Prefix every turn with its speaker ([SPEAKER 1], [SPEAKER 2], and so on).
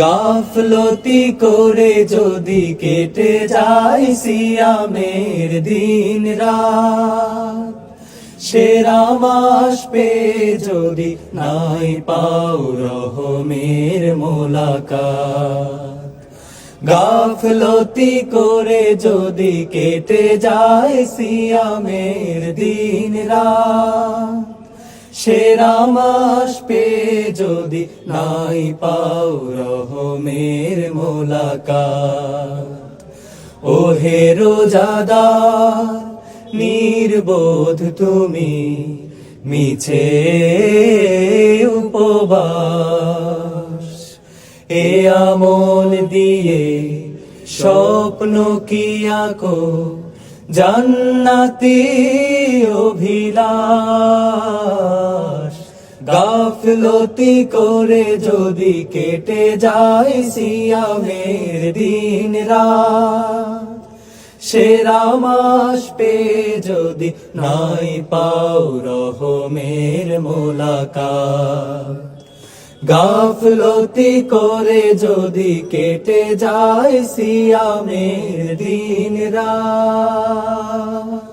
[SPEAKER 1] গাফলতি করে যদি কেটে যায় সিয়ামের দিন রাত, সেরা মাস পেয়ে যদি নাই পাও রহমের মোলাকাত। গাফলতি করে যদি কেটে যায় সিয়ামের দিন রাত, সেরা মাস পেয়ে যদি নাই পাও রহমের মোলাকাত। ওহে রোজাদার নির্বোধ তুমি মিছে উপবাস, এ আমল দিয়ে স্বপ্ন কি আঁকো জান্নাতি অভিলাষ। গাফলতি করে যদি কেটে যায় সিয়ামের দিন রাত, সেরা মাস পেয়ে যদি নাই পাও রহমের মোলাকাত। গাফলতি করে যদি কেটে যায় সিয়ামের দিন রাত।